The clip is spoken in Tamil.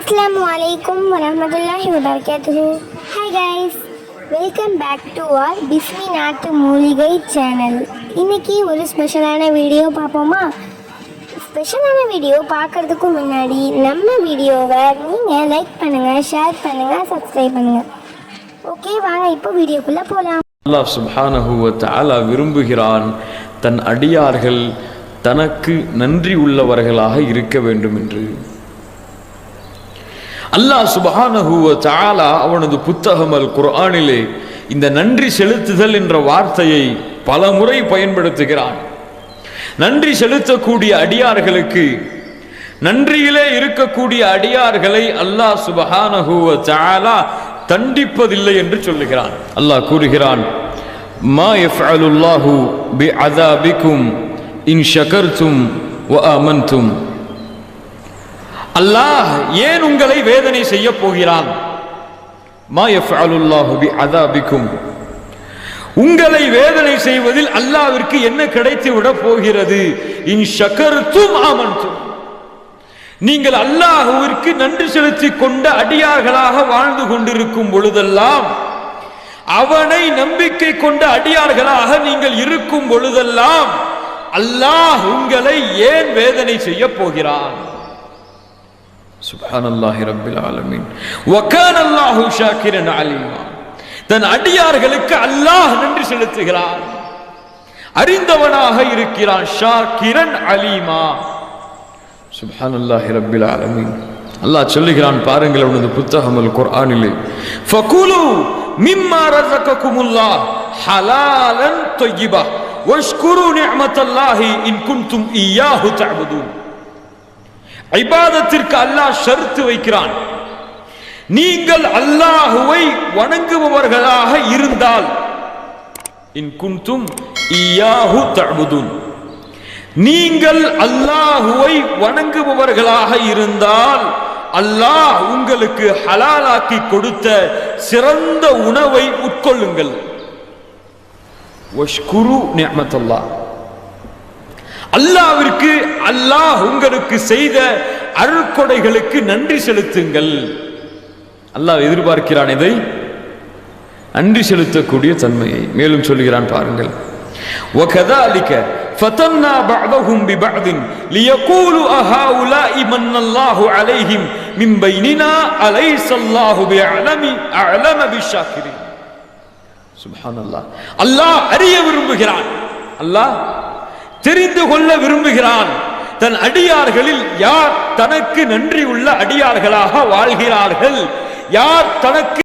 Assalamualaikum warahmatullahi wabarakatuh. Hi guys, welcome back to our Bismi நாட்டு மூலிகை சேனல். இன்னைக்கு ஒரு ஸ்பெஷலான வீடியோ பார்ப்போமா? ஸ்பெஷலான வீடியோ பார்க்கறதுக்கு முன்னாடி நம்ம வீடியோவை நீங்கள் லைக் பண்ணுங்கள், ஷேர் பண்ணுங்கள், சப்ஸ்கிரைப் பண்ணுங்கள். ஓகே, வாங்க இப்போ வீடியோக்குள்ளே போகலாம். அல்லாஹ் சுப்ஹானஹு வ தஆலா விரும்புகிறான் தன் அடியார்கள் தனக்கு நன்றி உள்ளவர்களாக இருக்க வேண்டும் என்று. அல்லாஹ் சுப்ஹானஹு வ தஆலா அவனது புத்தகம் அல் குர்ஆனிலே இந்த நன்றி செலுத்துதல் என்ற வார்த்தையை பல முறை பயன்படுத்துகிறான். நன்றி செலுத்தக்கூடிய அடியார்களுக்கு, நன்றியிலே இருக்கக்கூடிய அடியார்களை அல்லாஹ் சுப்ஹானஹு வ தஆலா தண்டிப்பதில்லை என்று சொல்லுகிறான். அல்லாஹ் கூறுகிறான், மா யஃஅலுல்லாஹு பிஅஸாபிக்கும் இன் ஷகர்தும் வ ஆமன்தும். அல்லாஹ் ஏன் உங்களை வேதனை செய்ய போகிறான்? மா யஃஅலுல்லாஹு பிஅஸாபிக்கும், உங்களை வேதனை செய்வதில் அல்லாஹ்விற்கு என்ன கிடைத்து விட போகிறது? இன் ஷகர்தும் ஆமன்தும், நீங்கள் அல்லாஹ்விற்கு நன்றி செலுத்திக் கொண்ட அடியார்களாக வாழ்ந்து கொண்டிருக்கும் பொழுதெல்லாம், அவனை நம்பிக்கை கொண்ட அடியார்களாக நீங்கள் இருக்கும் பொழுதெல்லாம் அல்லாஹ் உங்களை ஏன் வேதனை செய்ய போகிறான்? சுப்ஹானல்லாஹி ரப்பில் ஆலமீன். வ கான அல்லாஹு ஷாக்கிரன் அலீமா. தன் அடியார்களுக்கு அல்லாஹ் நன்றி செலுத்துகிறான், அறிந்தவனாக இருக்கிறான். ஷாக்கிரன் அலீமா. சுப்ஹானல்லாஹி ரப்பில் ஆலமீன். அல்லாஹ் சொல்லுகிறான், பாருங்கள் அவனது புத்தகம் அல் குர்ஆனிலே, ஃபகுலு மிம்மா ரஸககுமுல்லாஹ் ஹலாலன் தய்யிபா வஷ்குரு நிஅமத்தல்லாஹி இன் குன்தும் இய்யாஹு தஅபுதூன். இபாதத்திற்கு அல்லாஹ் ஷர்த் வைக்கிறான். நீங்கள் அல்லாஹ்வை வணங்குபவர்களாக இருந்தால், இன் குன்தும் இய்யாஹு தஅபுதூன், நீங்கள் அல்லாஹ்வை வணங்குபவர்களாக இருந்தால் அல்லாஹ் உங்களுக்கு ஹலாலாக்கி கொடுத்த சிறந்த உணவை உட்கொள்ளுங்கள். வஷ்குரு நிஅமத்தல்லாஹ், அல்லாஹ்விற்கு அல்லாஹ் உங்களுக்கு செய்த அருட்கொடைகளுக்கு நன்றி செலுத்துங்கள். அல்லாஹ் எதிர்பார்க்கிறான் இதை, நன்றி செலுத்தக்கூடிய தன்மையை. மேலும் சொல்கிறான், பாருங்கள், وَكَذَلِكَ فَتَنَّا بَعْضَهُمْ بِبَعْضٍ لِيَقُولُوا أَهَؤُلَاءِ مَنَّ اللَّهُ عَلَيْهِمْ مِنْ بَيْنِنَا أَلَيْسَ اللَّهُ بِأَعْلَمَ بِالشَّاكِرِينَ. சுப்ஹானல்லாஹ். அல்லாஹ் அறிய விரும்புகிறான், அல்லாஹ் தெரிந்து கொள்ள விரும்புகிறான், தன் அடியார்களில் யார் தனக்கு நன்றி உள்ள அடியார்களாக வாழ்கிறார்கள், யார் தனக்கு